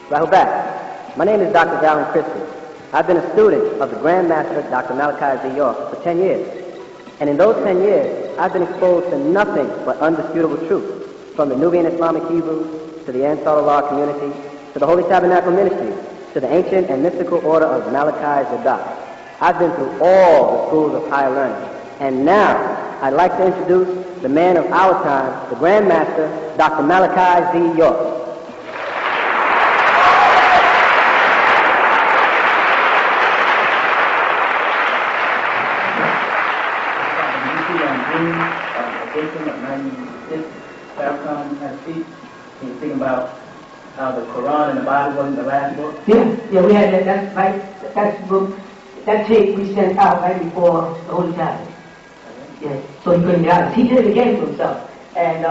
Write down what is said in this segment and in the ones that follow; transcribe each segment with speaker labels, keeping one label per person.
Speaker 1: Rahul back. My name is Dr. Valen Christie. I've been a student of the Grand Master, Dr. Malachi Z. York, for 10 years. And in those 10 years, I've been exposed to nothing but undisputable truth, from the Nubian Islamic Hebrews, to the Ansar Allah community, to the Holy Tabernacle Ministry, to the ancient and mystical order of Malachi Zadok. I've been through all the schools of higher learning. And now, I'd like to introduce the man of our time, the Grand Master, Dr. Malachi Z. York.
Speaker 2: Of 96, Farrakhan has speech. He's thinking about how the Quran and the Bible wasn't the last book.
Speaker 3: Yeah, we had that. That's right. That's the book. That tape we sent out right before the Holy Tablet. Yeah, so he couldn't get out. He did it again to himself, and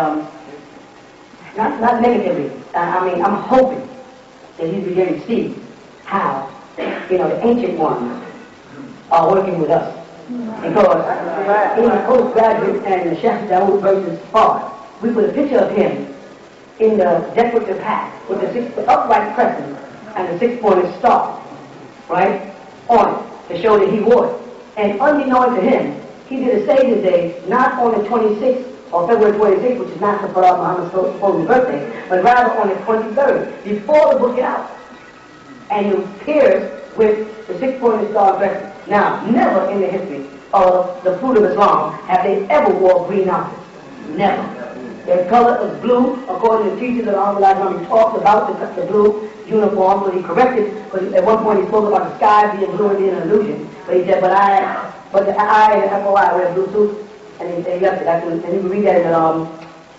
Speaker 3: not negatively. I mean, I'm hoping that he's beginning to see how the ancient ones are working with us. Because in the postgraduate and the Sheikh Dawood versus Fard, we put a picture of him in the decorative hat with the upright crescent and the six-pointed star, right, on it to show that he wore it. And unbeknown to him, he did a Savior's Day not on the 26th or February 26th, which is not the Prophet Muhammad's supposed birthday, but rather on the 23rd, before the book is out. And he appears with the six-pointed star crescent. Now, never in the history of the fruit of Islam have they ever wore green outfits. Never. Their color is blue, according to the teachers of Allah. He talks about the blue uniform, but he corrected, because at one point he spoke about the sky being blue and being an illusion. But he said, but the I and the FOI wear blue suits, and he left it. And you can read that in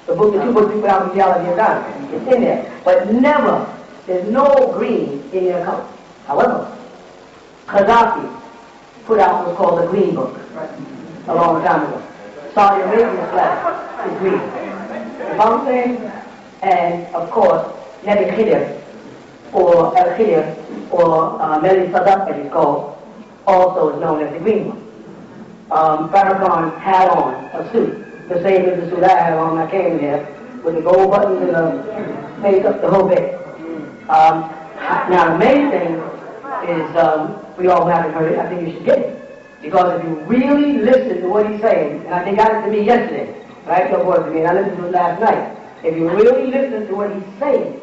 Speaker 3: the book, the two books we put out in Theology of God. It's in there. But never, there's no green in their color. However, Gaddafi put out what's called the Green Book a long time ago. Saudi Arabia's flag is green. You know what I'm saying? And of course, Nebuchadnezzar or Al-Khidr or Meli Sadat, as it's called, also is known as the Green One. Farrakhan had on a suit, the same as the suit I had on when I came here, with the gold buttons and the face up the whole bit. Now the main thing is, we all haven't heard it, I think you should get it. Because if you really listen to what he's saying, and I think got it to me yesterday, right? Your voice to me, and I listened to it last night. If you really listen to what he's saying,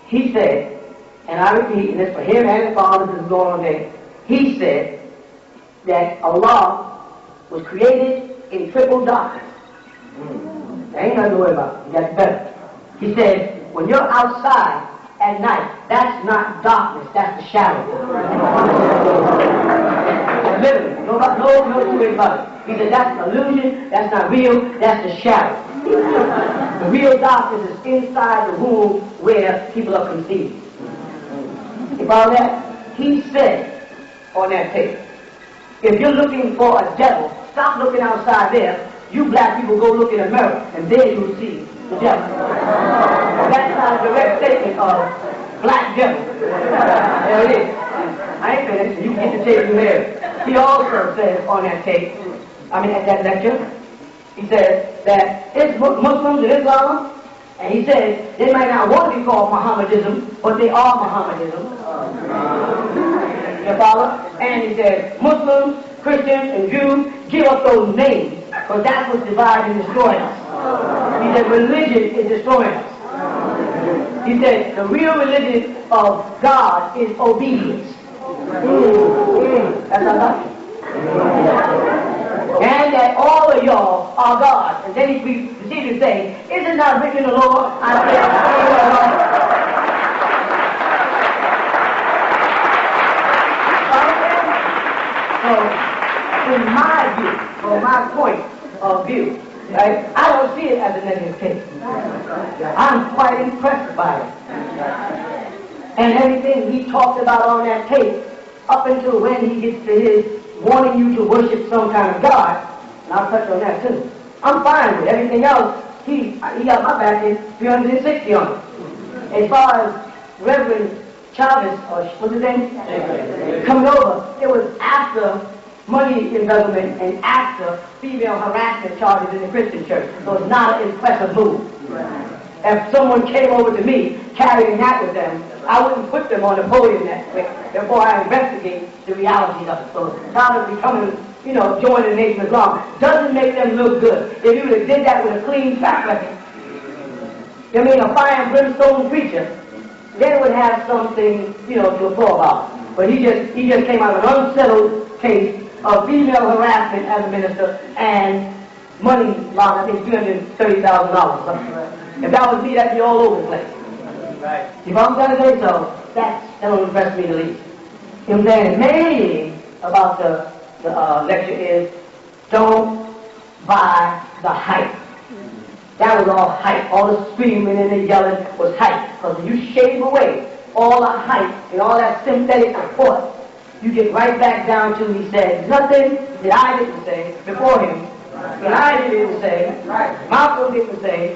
Speaker 3: he said, and I repeat, and it's for him and his father, this is going on there, he said that Allah was created in triple darkness. There ain't nothing to worry about. He got better. He said, when you're outside at night, that's not darkness, that's the shadow. Literally, no two ways about it. He said, that's an illusion, that's not real, that's the shadow. The real darkness is inside the womb where people are conceived. You follow that? He said on that tape, if you're looking for a devil, stop looking outside there. You black people go look in a mirror, and there you'll see the devil. That's not a direct statement of black devil. There it is. I ain't finished. You can get the tape from there. He also says on that tape, at that lecture, he says that it's Muslims and Islam, and he says they might not want to be called Mohammedism, but they are Mohammedism. You follow? And he says Muslims, Christians, and Jews, give up those names, because that's what divides and destroys us. He said religion is destroying us. He said the real religion of God is obedience. That's our doctrine. And that all of y'all are God. And then he proceeded to say, is it not written in the law? I said, so, in my view, or my point of view, right, I don't see it as a negative case. I'm quite impressed by it. And everything he talked about on that tape, up until when he gets to his wanting you to worship some kind of God, and I'll touch on that too. I'm fine with everything else. He got my back in 360 on it. As far as Reverend Chavez, or what's his name? Coming over, it was after money embezzlement and after female harassment charges in the Christian church. So it's not an impressive move. If someone came over to me carrying that with them, I wouldn't put them on the podium that way before I investigate the realities of it. So Thomas becoming, joining the Nation of Islam doesn't make them look good. If you would have did that with a clean track record, a fire and brimstone preacher, then it would have something, to applaud about. But he just came out of an unsettled case of female harassment as a minister and money laundering, I think $330,000. If that was me, that'd be all over the place.
Speaker 2: Right.
Speaker 3: You know what I'm trying to say? So that don't impress me the least. You know what I'm saying? Mainly about the lecture is don't buy the hype. That was all hype. All the screaming and the yelling was hype. Because when you shave away all the hype and all that synthetic support, you get right back down to he said nothing that I didn't say before him. That I didn't say, Malcolm didn't say,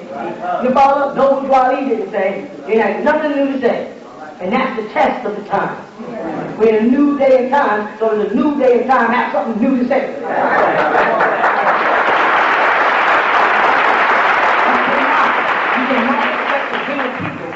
Speaker 3: the father, Noble Dwali didn't say, he had nothing new to say. And that's the test of the time. We're in a new day and time, so in a new day and time, have something new to say. You cannot expect to bring people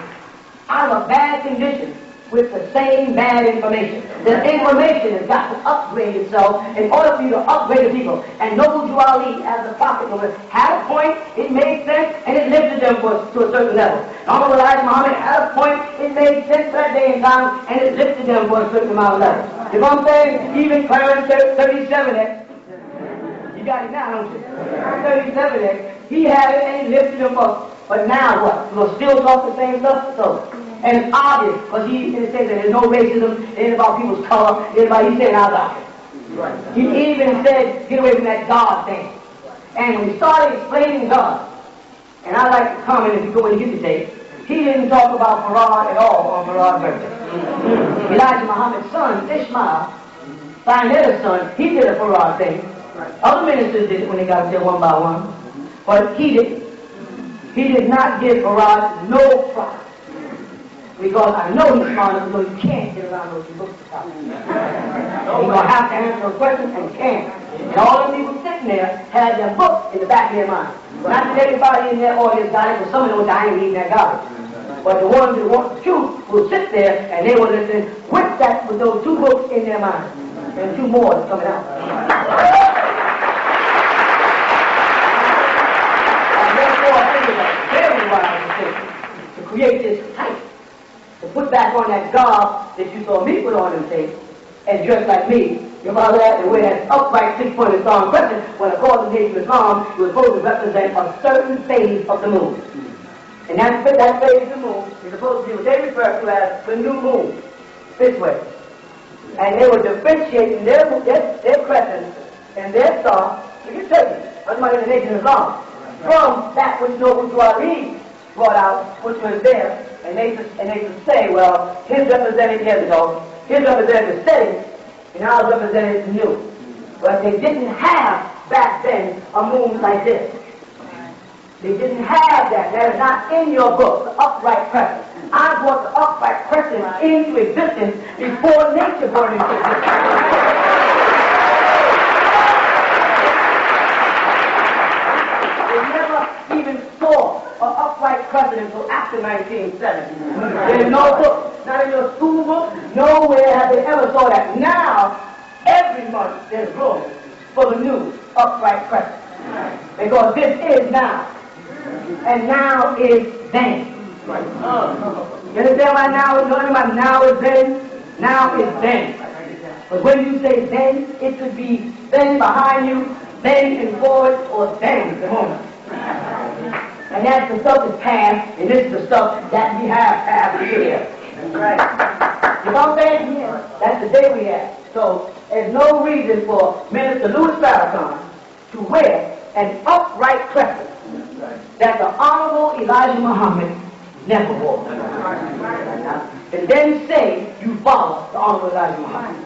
Speaker 3: out of a bad condition with the same bad information. The information has got to upgrade itself in order for you to upgrade the people. And Noble Dwali, as the prophet, had a point, it made sense, and it lifted them to a certain level. Honorable Elijah Muhammad had a point, it made sense that day and time, and it lifted them for a certain amount of level. You know what I'm saying? Even Clarence 37, you got it now, don't you? 37, he had it and he lifted them up. But now what? We'll still talk the same stuff? So. And it's obvious, because he says that there's no racism, it ain't about people's color, it ain't about, he said our doctrine. He even said, get away from that God thing. And when he started explaining God, and I like to comment if you go and get the tape, he didn't talk about Farad at all on Farad's birthday. Elijah Muhammad's son, Ishmael, Sinaiah's son, he did a Farad thing. Other ministers did it when they got up there one by one, but he didn't. He did not give Farad no props. Because I know he's smart enough, so he can't get around those books to talk. He's going to have to answer those questions, and he can't. And all the people sitting there had their books in the back of their mind. Not that everybody in their audience got it, but some of those I ain't reading that garbage. But the ones that want the truth will sit there, and they will listen with those two books in their mind. And two more is coming out. And therefore, I think it's very wise to create this type. To put back on that garb that you saw me put on and say, and dress like me. You know that? And wear that upright 6-pointed star crescent, when according to the Nation of Islam, it was supposed to represent a certain phase of the moon. And that phase of the moon is supposed to be what they refer to as the new moon, this way. And they were differentiating their crescent and their star, you can tell you, that's why in the Nation of Islam, from that which Noble Dwali brought out, which was there. And they could say, well, his represented years ago, his represented the setting, and ours represented the new. But they didn't have back then a moon like this. They didn't have that. That is not in your book, the upright crescent. I brought the upright crescent into existence before nature brought it into existence. An upright crescent until after 1970. There's no book, not in your school book, nowhere have they ever saw that. Now, every month there's room for the new upright crescent. Because this is now. And now is then. You understand why now is talking about now is then? Now is then. But when you say then, it could be then behind you, then and forward, or then at the moment. And that's the stuff that's past, and this is the stuff that we have passed here. Right. You know what I'm saying? Yeah. That's the day we have. So there's no reason for Minister Louis Farrakhan to wear an upright crescent that the Honorable Elijah Muhammad never wore. And then say you follow the Honorable Elijah Muhammad.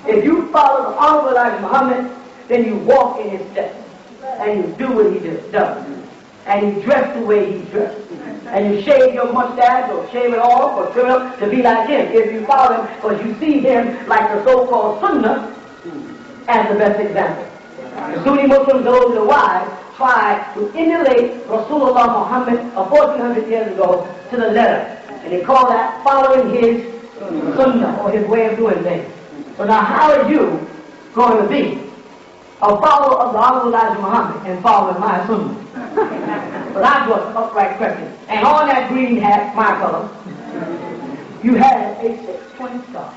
Speaker 3: If you follow the Honorable Elijah Muhammad, then you walk in his steps, and you do what he just does. And you dress the way he dressed. And you shave your mustache or shave it off or trim it up to be like him. If you follow him, because you see him like the so-called Sunnah as the best example. The Sunni Muslims, those who are wise, try to emulate Rasulullah Muhammad of 1400 years ago to the letter. And they call that following his sunnah, or his way of doing things. So now how are you going to be a follower of the Honorable Elijah Muhammad and following my sunnah? Well, I was an upright crescent. And on that green hat, my color, you had a 6-point star.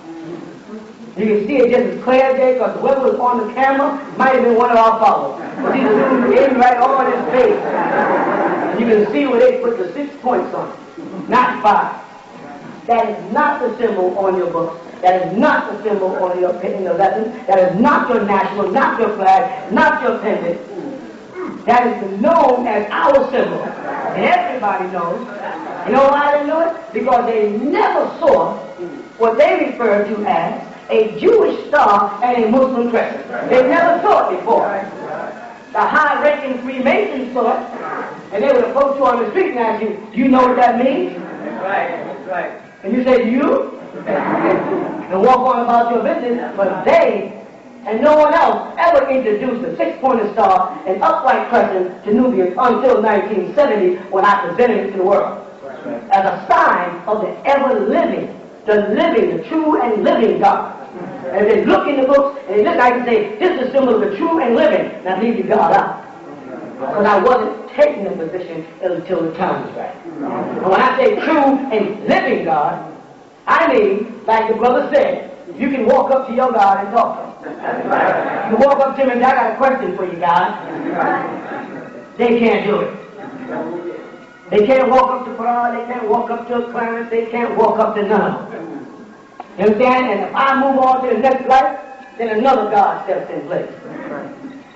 Speaker 3: You can see it just as clear as day because whoever was on the camera might have been one of our followers. But he zoomed in right on his face. You can see where they put the 6 points on it, not 5. That is not the symbol on your book. That is not the symbol on your in the lesson. That is not your national, not your flag, not your pendant. That is known as our symbol. And everybody knows. You know why they know it? Because they never saw what they refer to as a Jewish star and a Muslim crescent. They never saw it before. The high-ranking Freemasons saw it, and they would approach you on the street and ask you, do you know what that means? Right. And you say, do you? And walk on about your business, but they and no one else ever introduced a 6-pointed star and upright crescent to Nubians until 1970 when I presented it to the world as a sign of the ever-living, the true and living God. And if they look in the books and they look, I can say, this is a symbol of the true and living. Now leave your God out. Because I wasn't taking the position until the time was right. And when I say true and living God, I mean, like the brother said, you can walk up to your God and talk to him. You walk up to him and say, I got a question for you, God. They can't do it. They can't walk up to Quran, they can't walk up to Clarence, they can't walk up to none of them. You understand? And if I move on to the next life, then another God steps in place.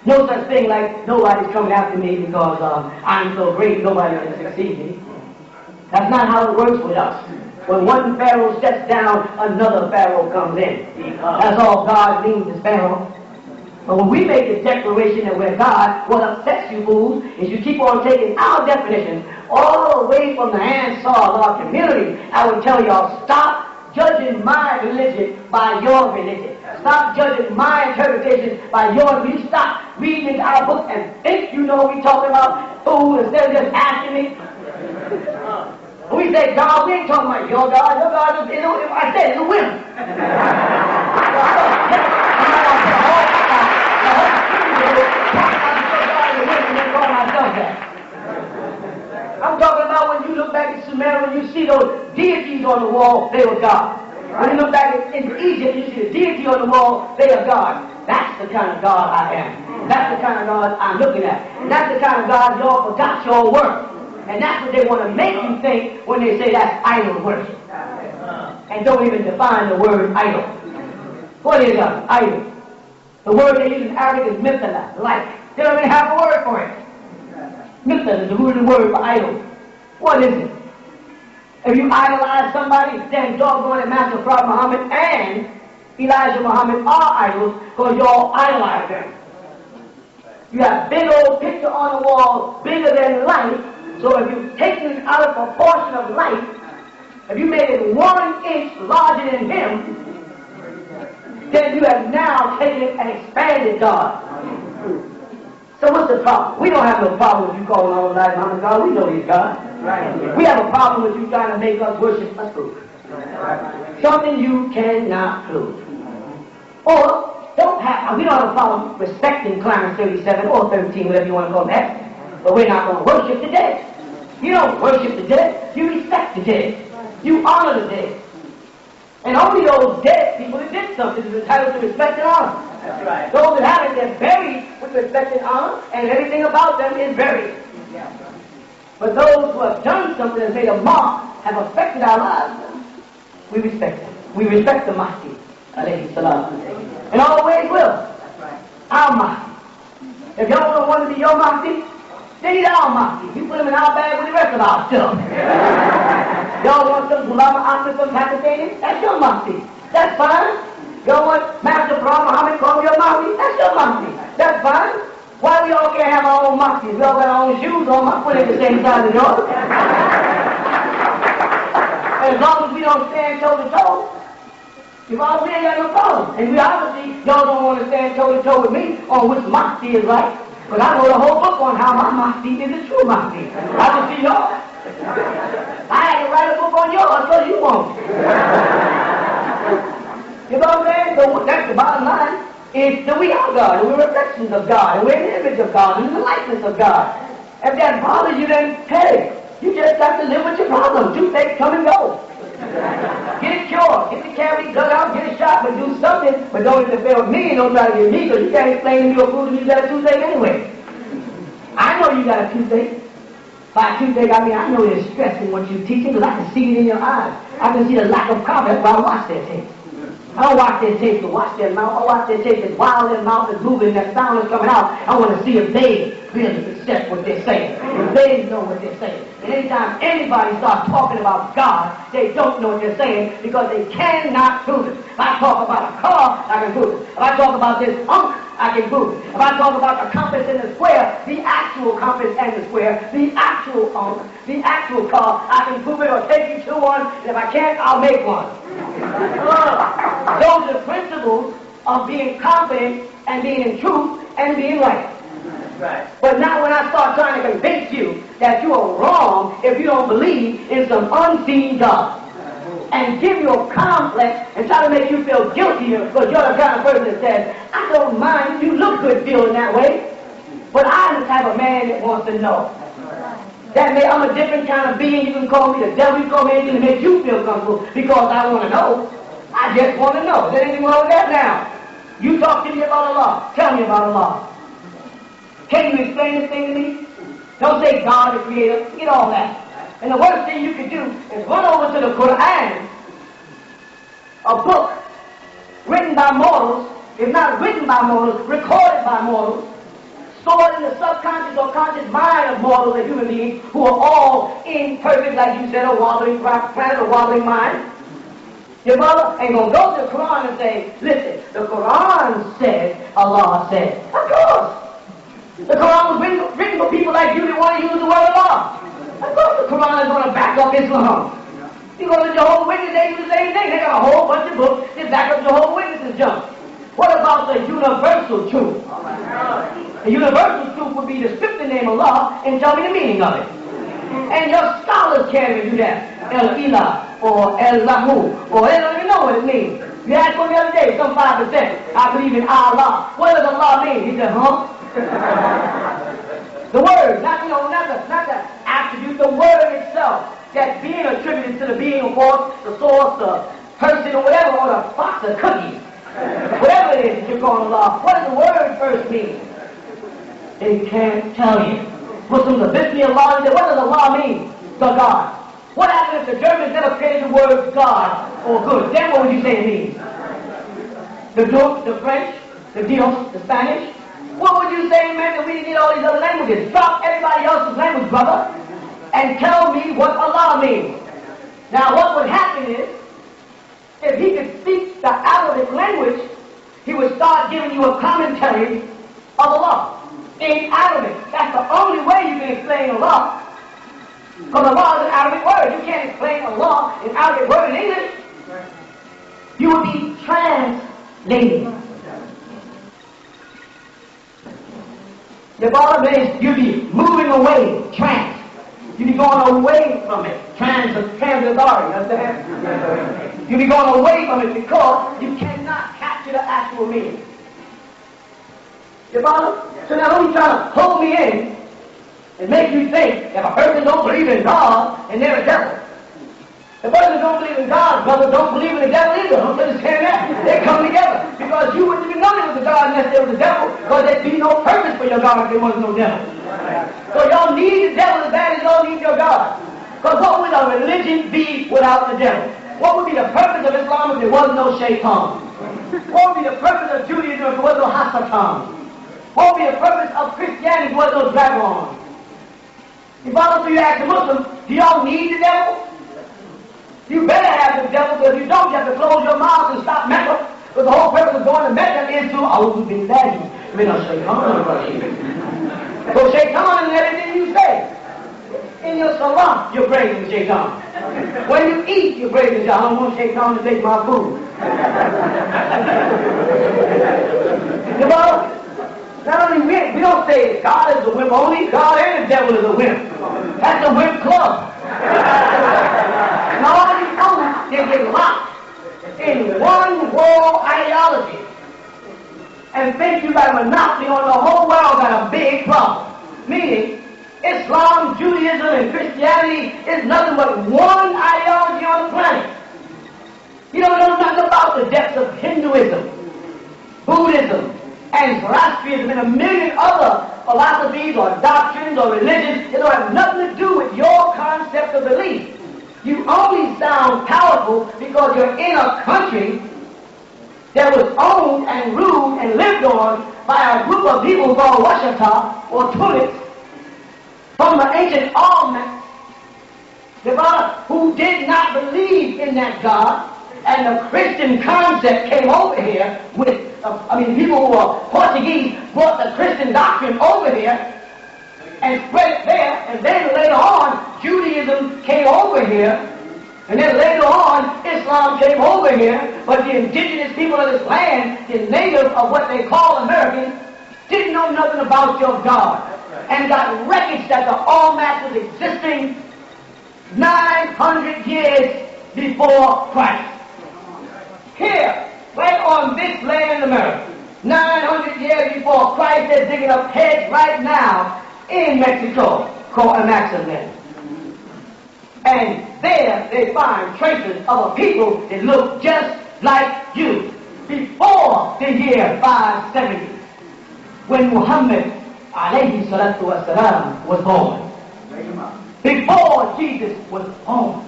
Speaker 3: No such thing like nobody's coming after me because I'm so great, nobody can succeed me. That's not how it works with us. When one Pharaoh steps down, another Pharaoh comes in. That's all God means is Pharaoh. But when we make a declaration that we're God, what upsets you fools is you keep on taking our definition all the way from the Ansar of our community. I would tell y'all, stop judging my religion by your religion. Stop judging my interpretation by yours. You stop reading into our book and think you know what we're talking about, fool, instead of just asking me. We say, God, we ain't talking about your God. Your God is, if I said, it's a whim. I'm talking about when you look back at Sumer, when you see those deities on the wall, they were God. When you look back in Egypt, you see the deity on the wall, they are God. That's the kind of God I am. That's the kind of God I'm looking at. And that's the kind of God y'all forgot your work. And that's what they want to make you think when they say that's idol worship. And don't even define the word idol. What is an idol? The word they use in Arabic is mithla, like. They don't even have a word for it. Mithla is the root of the word for idol. What is it? If you idolize somebody, then doggone it, Master Prophet Muhammad and Elijah Muhammad are idols because you all idolize them. You have big old picture on the wall, bigger than life. So if you've taken it out of proportion of life, if you made it 1 inch larger than him, then you have now taken it and expanded God. So what's the problem? We don't have no problem with you calling on Elijah Muhammad God. We know he's God. Right. We have a problem with you trying to make us worship a proof. Something you cannot prove. Or we don't have a problem respecting Clarence 37 or 13, whatever you want to call that. But we're not going to worship the dead. You don't worship the dead. You respect the dead. You honor the dead. And only those dead people that did something is entitled to respect and honor. That's right. Those that haven't, they're buried with respect and honor, and everything about them is buried. Yeah. But those who have done something and made a mark, have affected our lives, we respect them. We respect the Mahdi, alayhi salam. And always will. That's right. Our Mahdi. If y'all don't want to be your Mahdi, then he's our Mahdi. You put him in our bag with the rest of our stuff. Y'all want some Gulama Ahmed from Pakistan? That's your Mahdi. That's fine. Y'all want Master Prophet Muhammad call your Mahdi? That's your Mahdi. That's fine. Why we all can't have our own Mahdis? We all got our own shoes on. My foot ain't the same size as yours. As long as we don't stand toe to toe, we ain't got no problem. And we obviously, y'all don't want to stand toe to toe with me on which Mahdi is right. But I wrote a whole book on how my Mahdi is a true Mahdi. I can see y'all. I had to write a book on yours because you won't. You know what I'm saying? So that's the bottom line. Is that we are God, and we're reflections of God, and we're in the image of God, and in the likeness of God. If that bothers you, then hey, you just have to live with your problem. Toothache, come and go. Get it cured. Get the cavity dug out, get it shot, but do something. But don't interfere with me and don't try to get me, because you can't explain to me what food and you got a toothache anyway. I know you got a toothache. By toothache, I mean I know there's stress in what you're teaching, because I can see it in your eyes. I can see the lack of confidence while I watch that tape. I don't watch their tape to watch their mouth. I watch their tape as while their mouth is moving, their sound is coming out. I want to see if they really accept what they're saying. If they know what they're saying. And anytime anybody starts talking about God, they don't know what they're saying because they cannot prove it. If I talk about a car, I can prove it. If I talk about this I can prove it. If I talk about the compass and the square, the actual compass and the square, the actual car, I can prove it or take you to one. And if I can't, I'll make one. Those are principles of being confident and being in truth and being right. Right. But now when I start trying to convince you that you are wrong if you don't believe in some unseen God, and give you a complex and try to make you feel guilty because you're the kind of person that says, I don't mind, you look good feeling that way, but I'm the type of man that wants to know. That may, I'm a different kind of being. You can call me the devil, you can call me anything to make you feel comfortable because I want to know. I just want to know. Is there anything wrong with that now? You talk to me about Allah. Tell me about Allah. Can you explain this thing to me? Don't say God the creator. Forget all that. And the worst thing you could do is run over to the Quran, a book written by mortals, if not written by mortals, recorded by mortals, stored in the subconscious or conscious mind of mortals and human beings who are all imperfect, like you said, a wobbling planet, a wobbling mind. Your mother ain't going to go to the Quran and say, listen, the Quran said, Allah said. Of course. The Quran was written for people like you that want to use the word Allah. Of course the Quran is going to back up Islam. You go to Jehovah's Witnesses, they do the same thing. They got a whole bunch of books that back up Jehovah's Witnesses junk. What about the universal truth? The universal truth would be to strip the name Allah and tell me the meaning of it. And your scholars can't even do that. El-Ilah or El-Lahu or they don't even know what it means. You asked one the other day, some 5%, I believe in Allah. What does Allah mean? He said, huh? The word, not the attribute, the word itself, that being attributed to the being of force, the source, the person, or whatever, or the box of cookies. Whatever it is that you're calling Allah, what does the word first mean? They can't tell you. Muslims are bismillah Allah, and say, what does Allah mean? The God. What happens if the Germans never created the word God or good? Then what would you say it means? The Dutch, the French, the Dios, the Spanish? What would you say, man, that we didn't need all these other languages? Drop everybody else's language, brother, and tell me what Allah means. Now, what would happen is, if he could speak the Arabic language, he would start giving you a commentary of Allah in Arabic. That's the only way you can explain Allah. Because Allah is an Arabic word. You can't explain Allah in Arabic word in English. You would be translating. The bottom is you'd be moving away, you'd be going away from it. Transit authority, understand? You'd be going away from it because you cannot capture the actual meaning. You follow? So now don't try to hold me in and make you think if a person don't believe in God and they're a devil. The person who don't believe in God, brother, don't believe in the devil either. Don't understand that? They come together. Because you wouldn't even know there was a God unless there was a devil, because there'd be no purpose for your God if there was no devil. So y'all need the devil as bad as y'all need your God. Because what would a religion be without the devil? What would be the purpose of Islam if there was no shaitan? What would be the purpose of Judaism if there was no Hasatan? What would be the purpose of Christianity if there was no dragon? You follow, so you ask the Muslims, do y'all need the devil? You better have the devil, because if you don't, you have to close your mouth and stop Mecca. Because the whole purpose of going to Mecca is to A'udhu Billahi Minash Shaitanir Rajim. So Shaitan in everything you say. In your salah, you're praising Shaitan. When you eat, you're praising Shaitan. I don't want Shaitan to take my food. You know? Not only we don't say God is a wimp only, God and the devil is a wimp. That's a wimp club. And all these folks, they get locked in one world ideology and think you got a monopoly on the whole world, got a big problem. Meaning, Islam, Judaism, and Christianity is nothing but one ideology on the planet. You don't know nothing about the depths of Hinduism, Buddhism, and Zoroastrianism, and a million other philosophies or doctrines or religions. It don't have nothing to do with your concept of belief. You only sound powerful because you're in a country that was owned and ruled and lived on by a group of people called Washata or Tulips from the ancient Olmec, who did not believe in that God, and the Christian concept came over here with, people who were Portuguese brought the Christian doctrine over here and spread it there, and then later on, Judaism came over here, and then later on, Islam came over here, but the indigenous people of this land, the natives of what they call Americans, didn't know nothing about your God, and got wreckage that the Olmec was existing 900 years before Christ. Here, right on this land in America, 900 years before Christ, they're digging up heads right now in Mexico called Amaxaland. And there they find traces of a people that look just like you before the year 570, when Muhammad alayhi salatu wasalam was born. Before Jesus was born.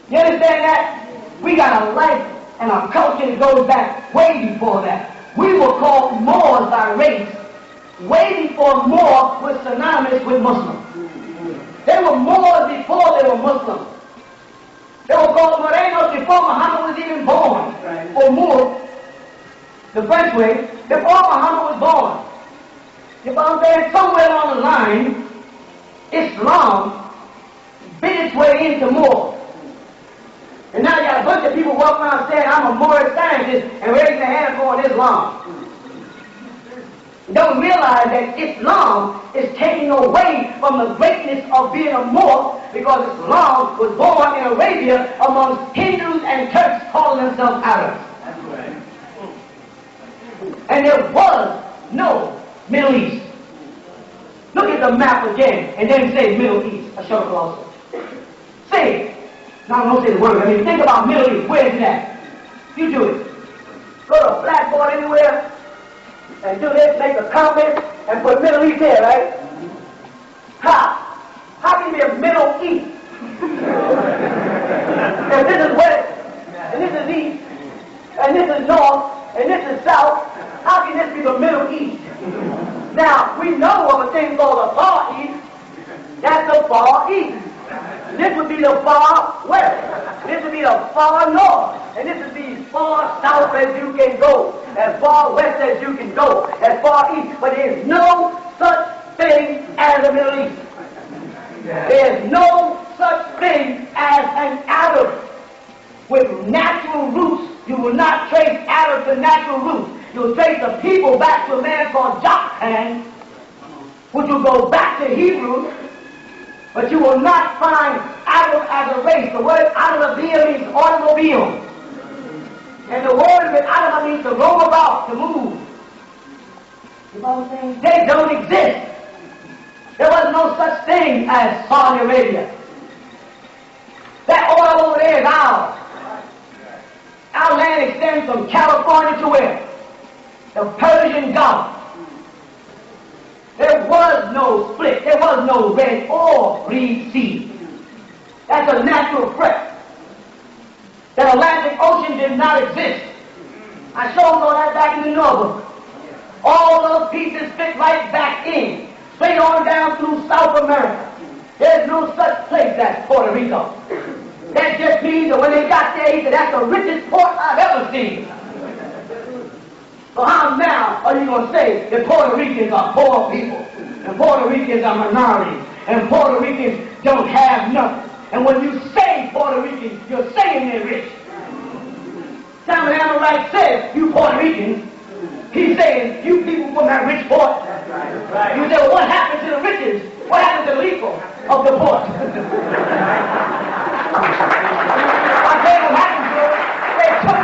Speaker 3: You understand that? We got a life and a culture that goes back way before that. We were called Moors by race way before Moor was synonymous with Muslim. They were Moors before they were Muslims. They were called Morenos before Muhammad was even born. Or Moor, the French way, before Muhammad was born. You know what I'm saying? Somewhere along the line, Islam bit its way into Moor. And now you got a bunch of people walking around saying, I'm a Moorish scientist, and raising their hand for Islam. Don't realize that Islam is taking away from the greatness of being a Moor, because Islam was born in Arabia amongst Hindus and Turks calling themselves Arabs. That's right. And there was no Middle East. Look at the map again, and then say Middle East. I show it also. Say it. Now, don't say the word. Think about Middle East. Where is it at? You do it. Go to a blackboard anywhere and do this, make a comment, and put Middle East there, right? How? How can you be a Middle East? If this is west, and this is east, and this is north, and this is south, how can this be the Middle East? Now, we know of a thing called the Far East. That's the Far East. This would be the far west. This would be the far north. And this would be as far south as you can go. As far west as you can go. As far east. But there is no such thing as a Middle East. There is no such thing as an Arab with natural roots. You will not trace Arab to natural roots. You'll trace the people back to a man called Joktan, which will go back to Hebrew. But you will not find Arab as a race. The word automobile means automobile. And the word with automobile means to roam about, to move. You know what I'm saying? They don't exist. There was no such thing as Saudi Arabia. That oil over there is ours. Our land extends from California to where? The Persian Gulf. There was no split. There was no Red or Reed Sea. That's a natural threat. The Atlantic Ocean did not exist. I showed all that back in the Notebook. All those pieces fit right back in, straight on down through South America. There's no such place as Puerto Rico. That just means that when they got there, he said, that's the richest port I've ever seen. So how now are you going to say that Puerto Ricans are poor people, and Puerto Ricans are minorities, and Puerto Ricans don't have nothing? And when you say Puerto Ricans, you're saying they're rich. Simon Amorite says, you Puerto Ricans, he's saying, you people from that rich port. You say, well, what happened to the riches? What happened to the legal of the port? I tell you what happened to it. They took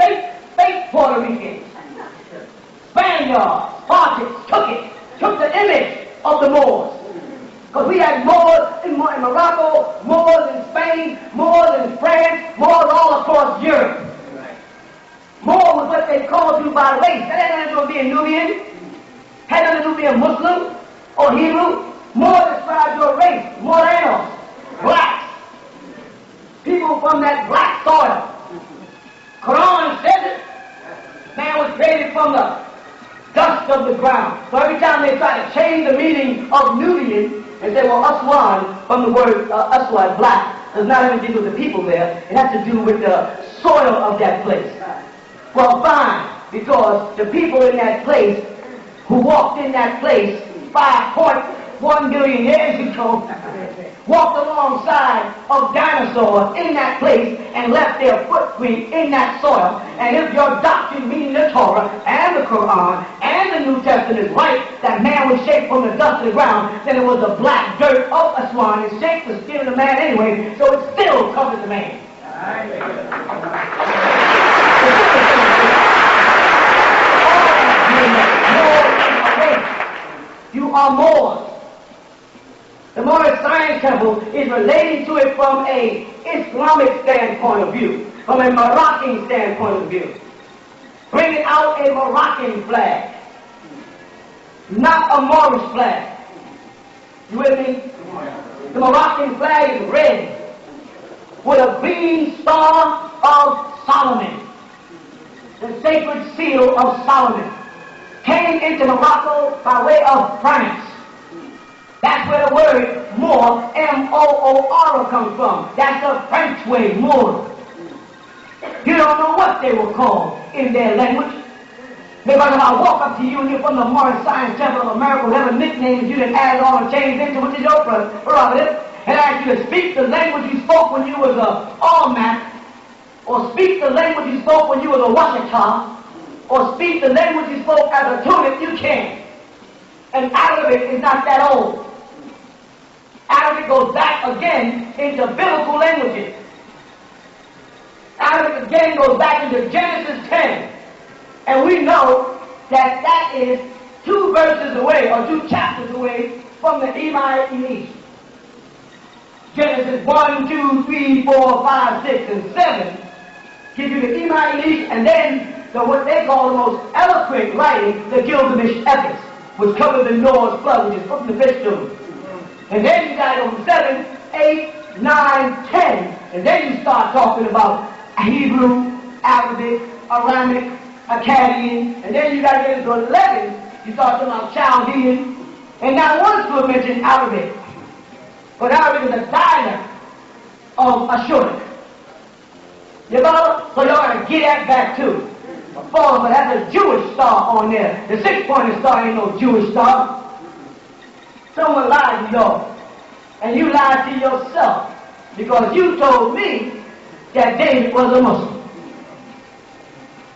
Speaker 3: it. Fake Puerto Ricans, Spaniards, Spartans took it. Took the image of the Moors. Because we had Moors in Morocco, Moors in Spain, Moors in France, Moors all across Europe. Moor was what they called you by race. That had nothing to do with being Nubian, had nothing to do with being Muslim or Hebrew. Moor described your race, Morenos, blacks. People from that black soil. Quran says it. Man was created from the dust of the ground. So every time they try to change the meaning of Nubian and say, well, Aswan, from the word Aswan, black, does not have to do with the people there. It has to do with the soil of that place. Well, fine, because the people in that place who walked in that place 5.1 billion years ago walked alongside of dinosaurs in that place and left their footprint in that soil. And if your doctrine, meaning the Torah and the Quran and the New Testament is right, that man was shaped from the dust of the ground, then it was the black dirt of Aswan and shaped the skin of the man anyway, so it still covers the man. You are Moors. The Moorish Science Temple is relating to it from an Islamic standpoint of view, from a Moroccan standpoint of view. Bringing out a Moroccan flag, not a Moorish flag. You with me? The Moroccan flag is red with a green star of Solomon, the sacred seal of Solomon. Came into Morocco by way of France. That's where the word Moor, M-O-O-R, comes from. That's the French way, Moor. You don't know what they were called in their language. Because if I walk up to you and you're from the Moorish Science Temple of America, whatever nicknames you done added on and changed into, which is your prerogative, and ask you to speak the language you spoke when you was a Almac, or speak the language you spoke when you was a Washita, or speak the language you spoke as a tulip, you can. And Arabic is not that old. Arabic goes back again into biblical languages. Arabic again goes back into Genesis 10. And we know that that is 2 verses away, or 2 chapters away from the Imai Elish. Genesis 1, 2, 3, 4, 5, 6, and 7 give you the Imai Elish, and then what they call the most eloquent writing, the Gilgamesh Epics, which covers the Noah's flood, which is from the fish tomb. And then you got over 7, 8, 9, 10, and then you start talking about Hebrew, Arabic, Aramic, Akkadian, and then you got to get into 11, you start talking about Chaldean, and now once we mention Arabic, but Arabic is a dialect of Ashuric. You know, so you ought to get that back too. But that's a Jewish star on there. The 6-pointed star ain't no Jewish star. Someone lied to you, and you lied to yourself, because you told me that David was a Muslim.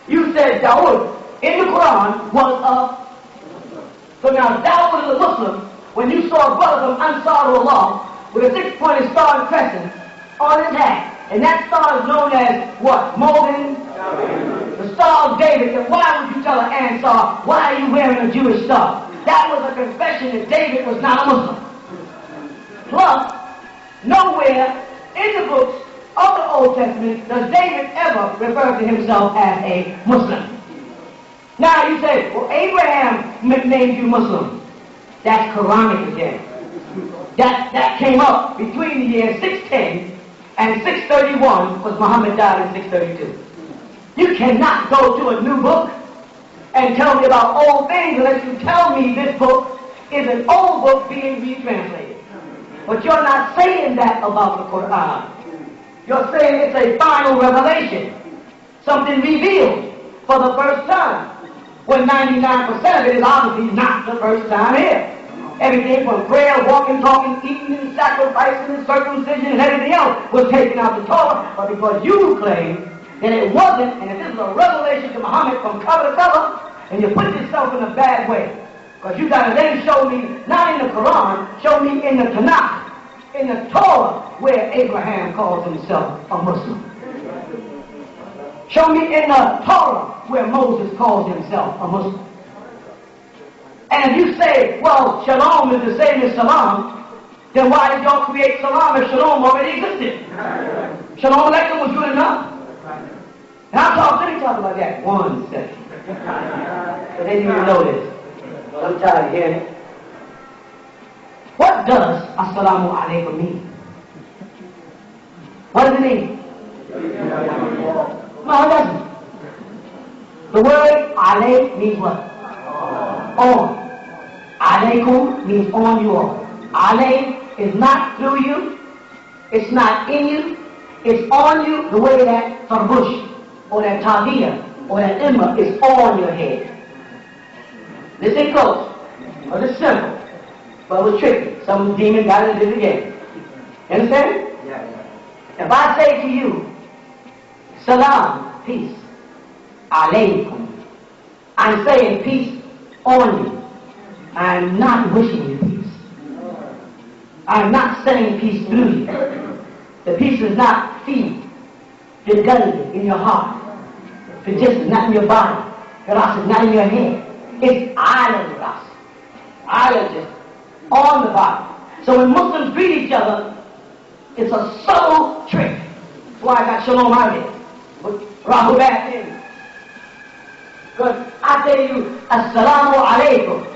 Speaker 3: You said Dawood in the Quran was a... So now Dawood is a Muslim when you saw a brother from Ansarullah with a 6-pointed star and crescent on his hat. And that star is known as what? Morgan? The Star of David. And why would you tell an Ansar, why are you wearing a Jewish star? That was a confession that David was not a Muslim. Plus, nowhere in the books of the Old Testament does David ever refer to himself as a Muslim. Now you say, well, Abraham named you Muslim. That's Quranic again. That came up between the years 610 and 631, because Muhammad died in 632. You cannot go to a new book and tell me about old things unless you tell me this book is an old book being retranslated. But you're not saying that about the Quran. You're saying it's a final revelation, something revealed for the first time, when 99% of it is obviously not the first time here. Everything from prayer, walking, talking, eating, and sacrificing, and circumcision, and everything else was taken out the Torah. But because you claim that it wasn't, and that this is a revelation to Muhammad from cover to cover, and you put yourself in a bad way. Because you got to then show me, not in the Quran, show me in the Tanakh, in the Torah where Abraham calls himself a Muslim. Show me in the Torah where Moses calls himself a Muslim. And if you say, well, shalom is the same as salam, then why did y'all create salam if shalom already existed? Shalom Aleichem was good enough. And let me talk about that one second. But they didn't even know this. I'm tired of hearing it. What does assalamu alaikum mean? What does it mean? No, it doesn't. The word alay means what? On. Alaykum means on you all. Alay is not through you. It's not in you. It's on you the way that tarbush or that tawiyah or that imma is on your head. Listen close. It was simple, but it was tricky. Some demon got it and did it again. You understand? Yeah. If I say to you, salam, peace, alaykum, I'm saying peace on you. I'm not wishing you peace. I'm not saying peace through you. The peace is not feed, the gun in your heart. The just is not in your body. The ras is not in your head. It's island ras. Island just on the body. So when Muslims greet each other, it's a subtle trick. That's why I got shalom out of it. But Rahu back in. Because I say to you, assalamu alaikum.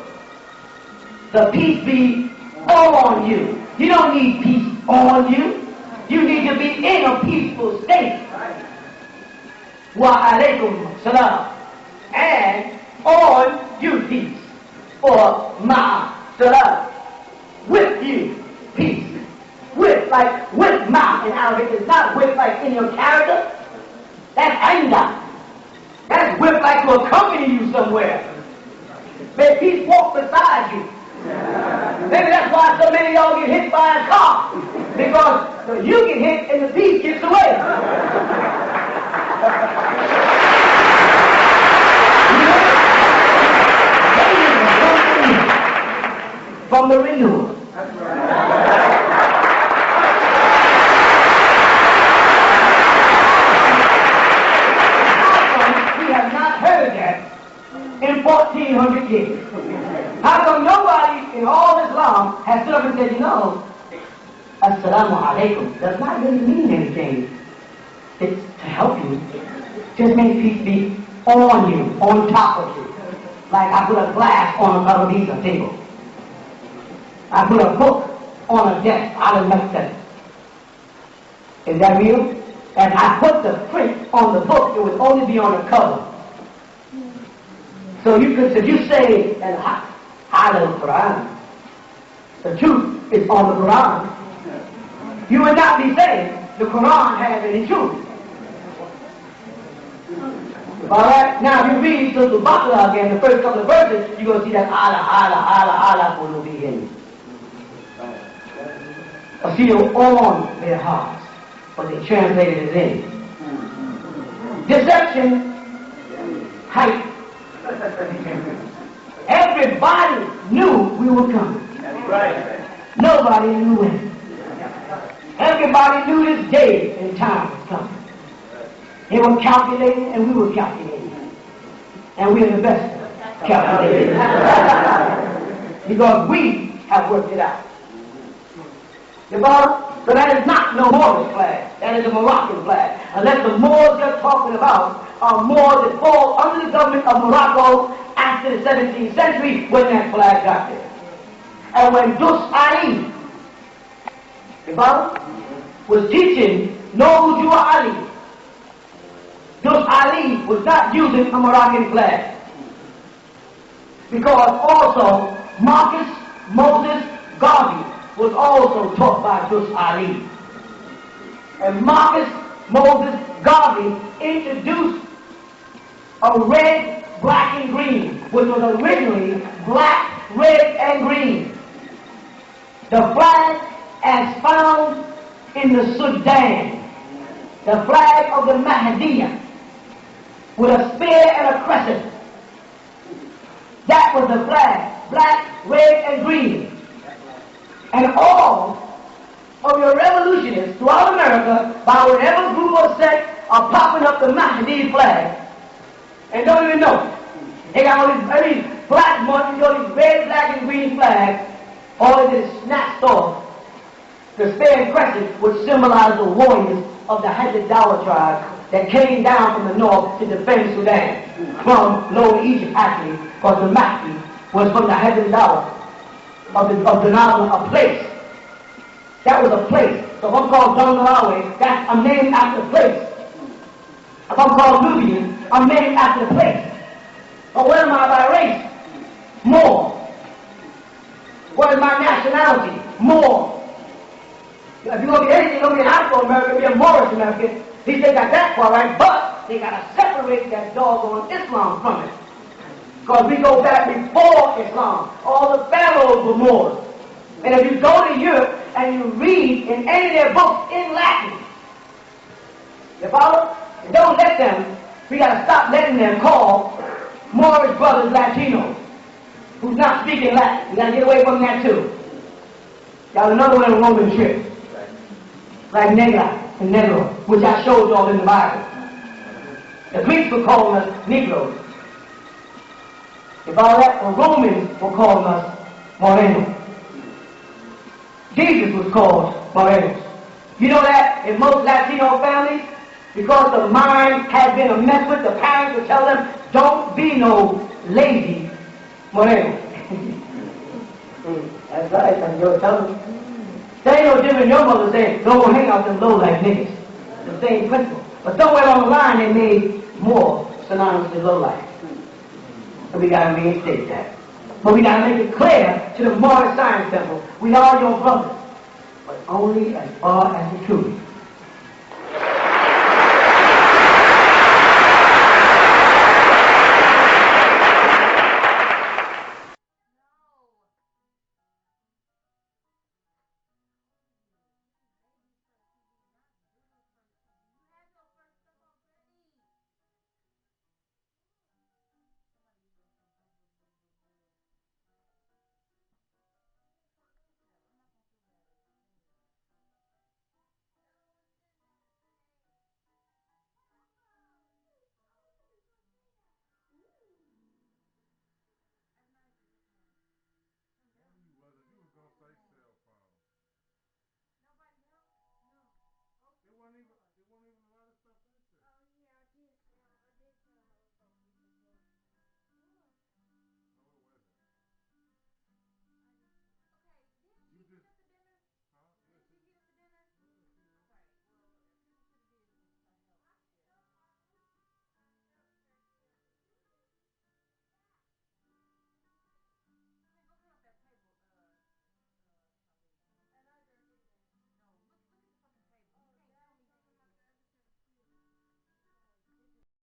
Speaker 3: The peace be on you. You don't need peace on you. You need to be in a peaceful state. Wa alaikum salam. And on you peace. Or ma salam. With you peace. With, like with ma in Arabic is not with like in your character. That's anger. That's with like to accompany you somewhere. May peace walk beside you. Maybe that's why so many of y'all get hit by a car. Because you get hit and the peace gets away. From the renewal. We have not heard that in 1400 years. How come nobody in all Islam has stood up and said, you know, assalamu alaikum does not really mean anything. It's to help you. Just make peace be on you, on top of you. Like I put a glass on a Paradiso table. I put a book on a desk out of Mexico. Is that real? And I put the print on the book, it would only be on the cover. So you could, if you say, and hide the Quran, the truth is on the Quran, you would not be saying the Quran has any truth. Alright? Now if you read Surah Al-Baqarah again, the first couple of verses, you're going to see that Allah will be in. A seal on their hearts, but they translated it in. Deception, hype. Everybody knew we were coming.
Speaker 2: Right.
Speaker 3: Nobody knew when. Everybody knew this day and time was coming. They were calculating and we were calculating. And we're the best calculators. Because we have worked it out. You follow? So that is not no Moorish flag. That is a Moroccan flag. Unless the Moors they're talking about are Moors that fall under the government of Morocco after the 17th century when that flag got there. And when Dus Ali, you follow, was teaching Nobu Ali, Dus Ali was not using a Moroccan flag. Because also Marcus Moses Garvey was also taught by Dus Ali. And Marcus Moses Garvey introduced a red, black, and green, which was originally black, red, and green. The flag as found in the Sudan, the flag of the Mahdiya, with a spear and a crescent. That was the flag, black, red, and green. And all of your revolutionists throughout America, by whatever group or sect, are popping up the Mahdi flag and don't even know it. They got all these black monkeys, all these red, black, and green flags. All of this snatched off. The Spain Crescent, which symbolized the warriors of the Hajjadawa tribe that came down from the north to defend Sudan from Lower Egypt, actually, because the Mahdi was from the Hajjadawa of the Nile, a place. That was a place. So if I'm called Dongolawe, I'm named after the place. If I'm called Nubian, I'm named after the place. But what am I by race? More. What is my nationality? More. If you're going to be anything, you're going to be an Afro-American, be a Moorish American. They got that part right, but they got to separate that doggone Islam from it. Because we go back before Islam. All the pharaohs were Moors. And if you go to Europe and you read in any of their books in Latin, you follow? And don't let them, we got to stop letting them call Moorish brothers Latinos who's not speaking Latin. We got to get away from that too. Got another one in Roman trick. Like Negra and Negro, which I showed y'all in the Bible. The Greeks were calling us Negroes. If all that, the Romans were calling us Morenos. Jesus was called Morenos. You know that in most Latino families, because the mind has been a mess with, the parents will tell them, don't be no lazy Moreno. That's right, and you're telling them. They ain't no different than your mother saying, don't go hang out with them low-life niggas. The same principle. But somewhere along the line, they made more synonymous with low-life. So we got to reinstate that. But we got to make it clear to the Moorish Science Temple, we are your brothers, but only as far as the truth.